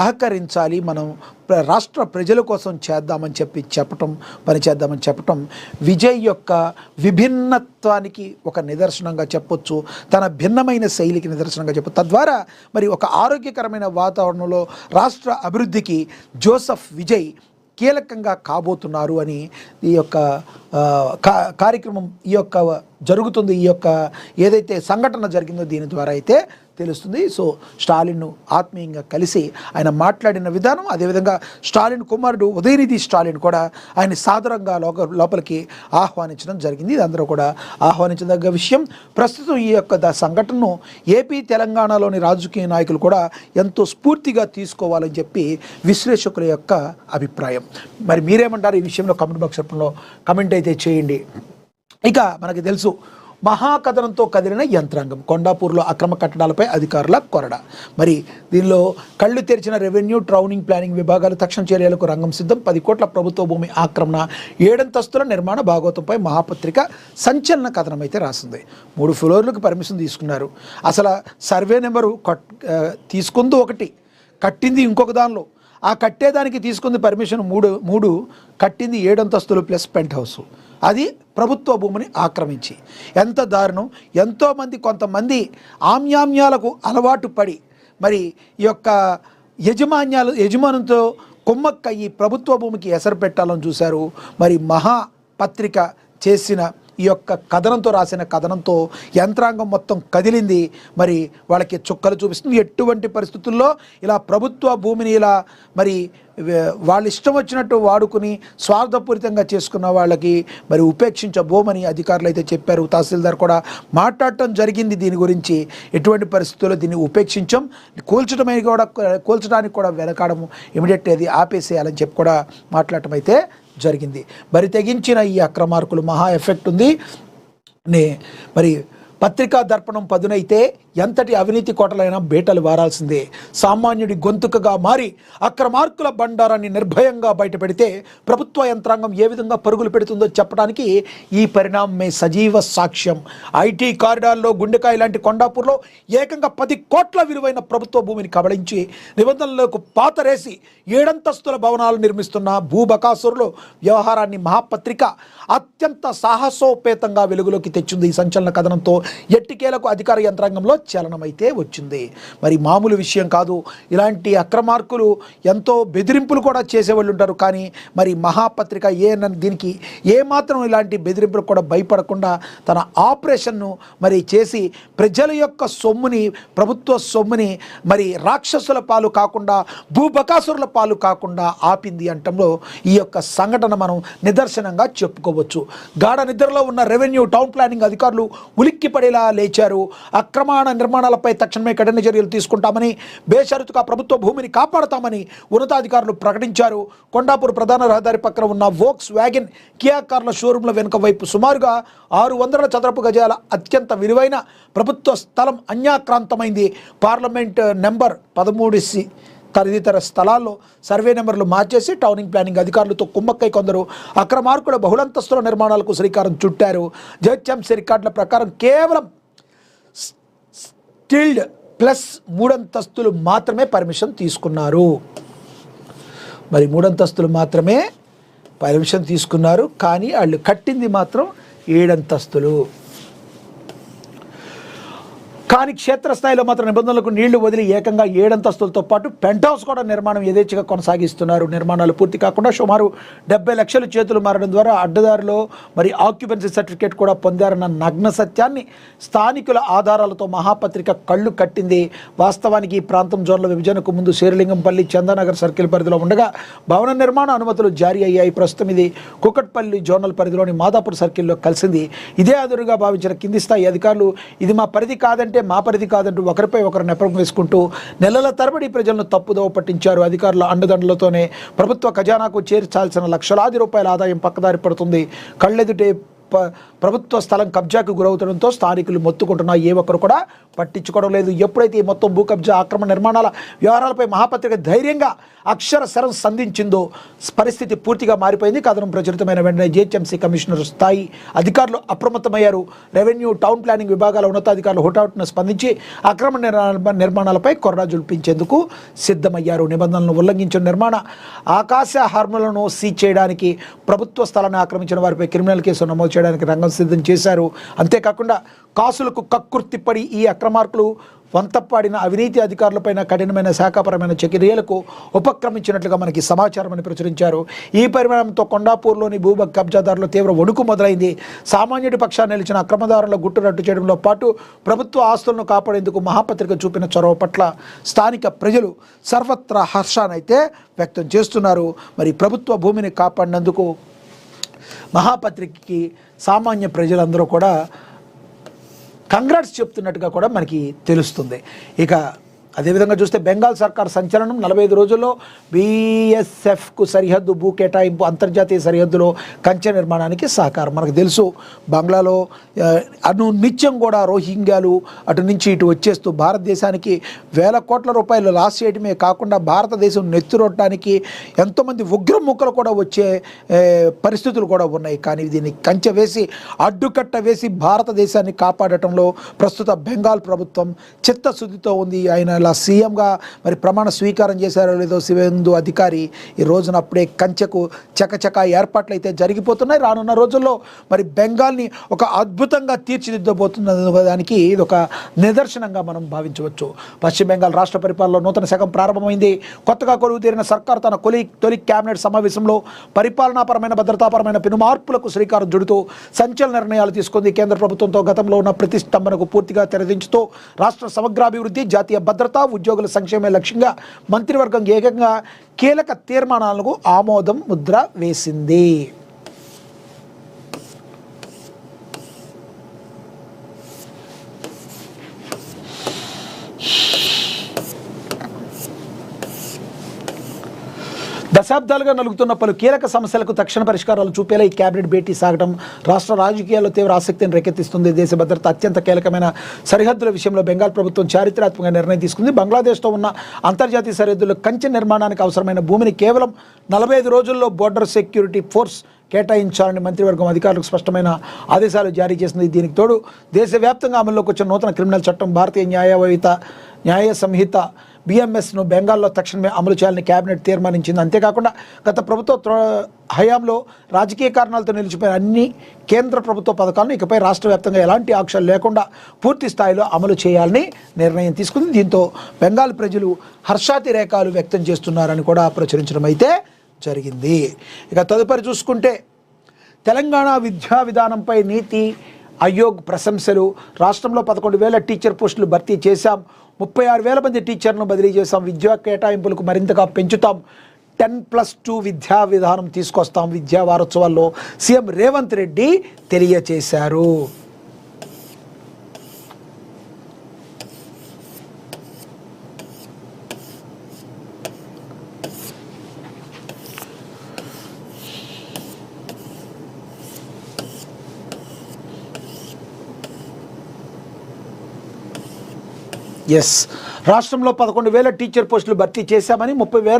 సహకరించాలి, మనం రాష్ట్ర ప్రజల కోసం చేద్దామని పని చేద్దామని చెప్పటం విజయ్ యొక్క విభిన్నత్వానికి ఒక నిదర్శనంగా చెప్పొచ్చు, తన భిన్నమైన శైలికి నిదర్శనంగా చెప్పొచ్చు. తద్వారా మరి ఒక ఆరోగ్యకరమైన వాతావరణంలో రాష్ట్ర అభివృద్ధికి జోసెఫ్ విజయ్ కీలకంగా కాబోతున్నారు అని ఈ యొక్క కార్యక్రమం జరుగుతుంది. ఈ యొక్క ఏదైతే సంఘటన జరిగిందో దీని ద్వారా అయితే తెలుస్తుంది. సో స్టాలిన్ను ఆత్మీయంగా కలిసి ఆయన మాట్లాడిన విధానం, అదేవిధంగా స్టాలిన్ కుమారుడు ఉదయనిధి స్టాలిన్ కూడా ఆయన సాదరంగా లోపలికి ఆహ్వానించడం జరిగింది. ఇది అందరూ కూడా ఆహ్వానించదగ్గ విషయం. ప్రస్తుతం ఈ యొక్క సంఘటనను ఏపీ తెలంగాణలోని రాజకీయ నాయకులు కూడా ఎంతో స్ఫూర్తిగా తీసుకోవాలని చెప్పి విశ్లేషకుల యొక్క అభిప్రాయం. మరి మీరేమంటారు ఈ విషయంలో? కామెంట్ బాక్స్ రూపంలో కామెంట్ అయితే చేయండి. ఇక మనకి తెలుసు, మహాకథనంతో కదిలిన యంత్రాంగం, కొండాపూర్లో అక్రమ కట్టడాలపై అధికారుల కొరడ. మరి దీనిలో కళ్ళు తెరిచిన రెవెన్యూ, టౌనింగ్, ప్లానింగ్ విభాగాలు తక్షణ చర్యలకు రంగం సిద్ధం. 10 కోట్ల ప్రభుత్వ భూమి ఆక్రమణ, 7 అంతస్తుల నిర్మాణ భాగోతంపై మహాపత్రిక సంచలన కథనం అయితే రాసింది. 3 ఫ్లోర్లకు పర్మిషన్ తీసుకున్నారు. అసలు సర్వే నెంబరు తీసుకుంది ఒకటి, కట్టింది ఇంకొక దానిలో. ఆ కట్టేదానికి తీసుకుంది పర్మిషన్ 3, కట్టింది 7 అంతస్తులు ప్లస్ పెంట్ హౌస్. అది ప్రభుత్వ భూమిని ఆక్రమించి. ఎంత దారుణం! కొంతమంది ఆమ్యామ్యాలకు అలవాటు పడి మరి ఈ యొక్క యజమానులతో కుమ్మక్కయ్యి ప్రభుత్వ భూమికి ఎసరు పెట్టాలని చూశారు. మరి మహాపత్రిక చేసిన ఈ యొక్క కథనంతో రాసిన కథనంతో యంత్రాంగం మొత్తం కదిలింది. మరి వాళ్ళకి చుక్కలు చూపిస్తుంది. ఎటువంటి పరిస్థితుల్లో ఇలా ప్రభుత్వ భూమిని ఇలా మరి వాళ్ళు ఇష్టం వచ్చినట్టు వాడుకుని స్వార్థపూరితంగా చేసుకున్న వాళ్ళకి మరి ఉపేక్షించబోమని అధికారులు అయితే చెప్పారు. తహసీల్దార్ కూడా మాట్లాడటం జరిగింది దీని గురించి. ఎటువంటి పరిస్థితుల్లో దీన్ని ఉపేక్షించాం, కూల్చడానికి కూడా వెనకాడము, ఇమీడియట్లీ అది ఆపేసేయాలని చెప్పి కూడా మాట్లాడటం అయితే జరిగింది. మరి తెగించిన ఈ అక్రమార్కులు మహా ఎఫెక్ట్ ఉంది. మరి పత్రికా దర్పణం పదునైతే ఎంతటి అవినీతి కోటలైనా బేటలు వారాల్సిందే. సామాన్యుడి గొంతుకగా మారి అక్రమార్కుల బండారాన్ని నిర్భయంగా బయటపెడితే ప్రభుత్వ యంత్రాంగం ఏ విధంగా పరుగులు పెడుతుందో చెప్పడానికి ఈ పరిణామమే సజీవ సాక్ష్యం. ఐటీ కారిడార్లో గుండెకాయ లాంటి కొండాపూర్లో ఏకంగా 10 కోట్ల విలువైన ప్రభుత్వ భూమిని కబళించి నిబంధనలకు పాతరేసి 7 అంతస్తుల భవనాలు నిర్మిస్తున్న భూబకాసురులు వ్యవహారాన్ని మహాపత్రిక అత్యంత సాహసోపేతంగా వెలుగులోకి తెచ్చింది. ఈ సంచలన కథనంతో ఎట్టికేలకు అధికార యంత్రాంగంలో చలనమైతే వచ్చింది. మరి మామూలు విషయం కాదు. ఇలాంటి అక్రమార్కులు ఎంతో బెదిరింపులు కూడా చేసేవాళ్ళు ఉంటారు. కానీ మరి మహాపత్రిక దీనికి ఏమాత్రం ఇలాంటి బెదిరింపులు కూడా భయపడకుండా తన ఆపరేషన్ను మరి చేసి ప్రజల యొక్క సొమ్ముని, ప్రభుత్వ సొమ్ముని మరి రాక్షసుల పాలు కాకుండా, భూబకాసురుల పాలు కాకుండా ఆపింది అంటంలో ఈ యొక్క సంఘటన మనం నిదర్శనంగా చెప్పుకోవచ్చు. గాఢ నిద్రలో ఉన్న రెవెన్యూ, టౌన్ ప్లానింగ్ అధికారులు ఉలిక్కి పడేలా లేచారు. అక్రమాణ నిర్మాణాలపై తక్షణమే కఠిన చర్యలు తీసుకుంటామని, బేషరతుగా ప్రభుత్వ భూమిని కాపాడుతామని ఉన్నతాధికారులు ప్రకటించారు. కొండాపూర్ ప్రధాన రహదారి పక్కన ఉన్న వోక్స్ వ్యాగన్, కియా కార్ల షోరూంల వెనుక వైపు సుమారుగా 600 చదరపు గజాల అత్యంత విలువైన ప్రభుత్వ స్థలం అన్యాక్రాంతమైంది. పార్లమెంట్ నెంబర్ 13C తదితర స్థలాల్లో సర్వే నెంబర్లు మార్చేసి టౌనింగ్ ప్లానింగ్ అధికారులతో కుమ్మక్కై కొందరు అక్రమార్కుల బహుళంతస్తుల నిర్మాణాలకు శ్రీకారం చుట్టారు. జిహెచ్ఎంసీ రికార్డుల ప్రకారం కేవలం స్టిల్డ్ ప్లస్ 3 అంతస్తులు మాత్రమే పర్మిషన్ తీసుకున్నారు. మరి 3 అంతస్తులు మాత్రమే పర్మిషన్ తీసుకున్నారు. కానీ వాళ్ళు కట్టింది మాత్రం 7 అంతస్తులు. కానీ క్షేత్రస్థాయిలో మాత్రం నిబంధనలకు నీళ్లు వదిలి ఏకంగా 7 అంతస్తులతో పాటు పెంట్ హౌస్ కూడా నిర్మాణం యథేచ్ఛగా కొనసాగిస్తున్నారు. నిర్మాణాలు పూర్తి కాకుండా సుమారు 70 లక్షలు చేతులు మారడం ద్వారా అడ్డదారిలో మరి ఆక్యుపెన్సీ సర్టిఫికేట్ కూడా పొందారన్న నగ్న సత్యాన్ని స్థానికుల ఆధారాలతో మహాపత్రిక కళ్ళు కట్టింది. వాస్తవానికి ఈ ప్రాంతం జోన్ల విభజనకు ముందు శేరిలింగంపల్లి, చందానగర్ సర్కిల్ పరిధిలో ఉండగా భవన నిర్మాణ అనుమతులు జారీ అయ్యాయి. ప్రస్తుతం ఇది కుకట్పల్లి జోనల్ పరిధిలోని మాదాపూర్ సర్కిల్లో కలిసింది. ఇదే అదురుగా భావించిన కింది స్థాయి అధికారులు ఇది మా పరిధి కాదంటే మా పరిధి కాదంటూ ఒకరిపై ఒకరు నెపం వేసుకుంటూ నెలల తరబడి ప్రజలను తప్పుదోవ పట్టించారు. అధికారుల అండదండలతోనే ప్రభుత్వ ఖజానాకు చేర్చాల్సిన లక్షలాది రూపాయల ఆదాయం పక్కదారి పడుతుంది. కళ్ళెదుటే ప్రభుత్వ స్థలం కబ్జాకు గురవుతుండడంతో స్థానికులు మొత్తుకుంటున్నా ఏ ఒక్కరు కూడా పట్టించుకోవడం లేదు. ఎప్పుడైతే ఈ మొత్తం భూ కబ్జా ఆక్రమణ నిర్మాణాల వ్యవహారాలపై మహాపత్రిక ధైర్యంగా అక్షరశరం సంధించిందో పరిస్థితి పూర్తిగా మారిపోయింది. కథనం ప్రచురితమైన వెంటనే జిహెచ్ఎంసీ కమిషనర్ స్థాయి అధికారులు అప్రమత్తమయ్యారు. రెవెన్యూ, టౌన్ ప్లానింగ్ విభాగాల ఉన్నతాధికారులు హుటాహుటిన స్పందించి అక్రమ నిర్మాణాలపై కొర్రా జుల్పించేందుకు సిద్ధమయ్యారు. నిబంధనలను ఉల్లంఘించిన నిర్మాణ ఆకాశ హార్ములను సీజ్ చేయడానికి, ప్రభుత్వ స్థలాన్ని ఆక్రమించిన వారిపై క్రిమినల్ కేసు నమోదు చేయడానికి రంగం సిద్ధం చేశారు. అంతేకాకుండా కాసులకు కక్కుర్తిపడి ఈ అక్రమార్కులు వంతపాడిన అవినీతి అధికారులపైన కఠినమైన శాఖాపరమైన చర్యలకు ఉపక్రమించినట్లుగా మనకి సమాచారం అని ప్రచురించారు. ఈ పరిమాణంతో కొండాపూర్లోని భూ కబ్జాదారుల తీవ్ర వణుకు మొదలైంది. సామాన్యుడి పక్షాన్ని నిలిచిన అక్రమదారుల గుట్టు రట్టు చేయడంలో పాటు ప్రభుత్వ ఆస్తులను కాపాడేందుకు మహాపత్రిక చూపిన చొరవ పట్ల స్థానిక ప్రజలు సర్వత్రా హర్షానైతే వ్యక్తం చేస్తున్నారు. మరి ప్రభుత్వ భూమిని కాపాడినందుకు మహాపత్రికకి సామాన్య ప్రజలందరూ కూడా కంగ్రాట్స్ చెప్తున్నట్టుగా కూడా మనకి తెలుస్తుంది. ఇక అదేవిధంగా చూస్తే బెంగాల్ సర్కార్ సంచలనం 45 రోజుల్లో బీఎస్ఎఫ్కు సరిహద్దు భూ కేటాయింపు, అంతర్జాతీయ సరిహద్దులో కంచె నిర్మాణానికి సహకారం. మనకు తెలుసు బంగ్లాలో నిత్యం కూడా రోహింగ్యాలు అటు నుంచి ఇటు వచ్చేస్తూ భారతదేశానికి వేల కోట్ల రూపాయలు లాస్ చేయడమే కాకుండా భారతదేశం నెత్తురొట్టడానికి ఎంతోమంది ఉగ్రముక్కలు కూడా వచ్చే పరిస్థితులు కూడా ఉన్నాయి. కానీ దీన్ని కంచె వేసి అడ్డుకట్ట వేసి భారతదేశాన్ని కాపాడటంలో ప్రస్తుత బెంగాల్ ప్రభుత్వం చిత్తశుద్ధితో ఉంది. ఆయన ఇలా సీఎంగా మరి ప్రమాణ స్వీకారం చేశారో లేదో శివేందు అధికారి ఈ రోజున అప్పుడే కంచెకు చకచక ఏర్పాట్లు అయితే జరిగిపోతున్నాయి. రానున్న రోజుల్లో మరి బెంగాల్ని ఒక అద్భుతంగా తీర్చిదిద్దబోతున్న దానికి ఇది ఒక నిదర్శనంగా మనం భావించవచ్చు. పశ్చిమ బెంగాల్ రాష్ట్ర పరిపాలనలో నూతన శకం ప్రారంభమైంది. కొత్తగా కొలువు తీరిన సర్కార్ తన తొలి కేబినెట్ సమావేశంలో పరిపాలనాపరమైన, భద్రతాపరమైన పెను మార్పులకు శ్రీకారం చుడుతూ సంచలన నిర్ణయాలు తీసుకుంది. కేంద్ర ప్రభుత్వంతో గతంలో ఉన్న ప్రతిష్టంభనకు పూర్తిగా తెరదించుతూ రాష్ట్ర సమగ్రాభివృద్ధి, జాతీయ భద్రత, ఉద్యోగుల సంక్షేమే లక్ష్యంగా మంత్రివర్గం ఏకంగా కీలక తీర్మానాలకు ఆమోదం ముద్ర వేసింది. దశాబ్దాలుగా నలుగుతున్న పలు కీలక సమస్యలకు తక్షణ పరిష్కారాలు చూపేలా ఈ కేబినెట్ భేటీ సాగడం రాష్ట్ర రాజకీయాల్లో తీవ్ర ఆసక్తిని రేకెత్తిస్తుంది. దేశ భద్రత అత్యంత కీలకమైన సరిహద్దుల విషయంలో బెంగాల్ ప్రభుత్వం చారిత్రాత్మక నిర్ణయం తీసుకుంది. బంగ్లాదేశ్తో ఉన్న అంతర్జాతీయ సరిహద్దుల్లో కంచె నిర్మాణానికి అవసరమైన భూమిని కేవలం 45 రోజుల్లో బోర్డర్ సెక్యూరిటీ ఫోర్స్ కేటాయించాలని మంత్రివర్గం అధికారులకు స్పష్టమైన ఆదేశాలు జారీ చేసింది. దీనికి తోడు దేశవ్యాప్తంగా అమల్లోకి వచ్చిన నూతన క్రిమినల్ చట్టం, భారతీయ న్యాయ సంహిత బిఎంఎస్ను బెంగాల్లో తక్షణమే అమలు చేయాలని కేబినెట్ తీర్మానించింది. అంతేకాకుండా గత ప్రభుత్వ హయాంలో రాజకీయ కారణాలతో నిలిచిపోయిన అన్ని కేంద్ర ప్రభుత్వ పథకాలను ఇకపై రాష్ట్ర వ్యాప్తంగా ఎలాంటి ఆంక్షలు లేకుండా పూర్తి స్థాయిలో అమలు చేయాలని నిర్ణయం తీసుకుంది. దీంతో బెంగాల్ ప్రజలు హర్షాతిరేకాలు వ్యక్తం చేస్తున్నారని కూడా ప్రచురించడం అయితే జరిగింది. ఇక తదుపరి చూసుకుంటే తెలంగాణ విద్యా విధానంపై నీతి ఆయోగ్ ప్రశంసలు. రాష్ట్రంలో 11,000 టీచర్ పోస్టులు భర్తీ చేశాం. 36,000 మంది టీచర్లను బదిలీ చేశాం. విద్యా కేటాయింపులకు మరింతగా పెంచుతాం. 10+2 విద్యా విధానం తీసుకొస్తాం. విద్యా వారోత్సవాల్లో సీఎం రేవంత్ రెడ్డి తెలియచేశారు. రాష్ట్రంలో 11,000 టీచర్ పోస్టులు భర్తీ చేశామని 30,000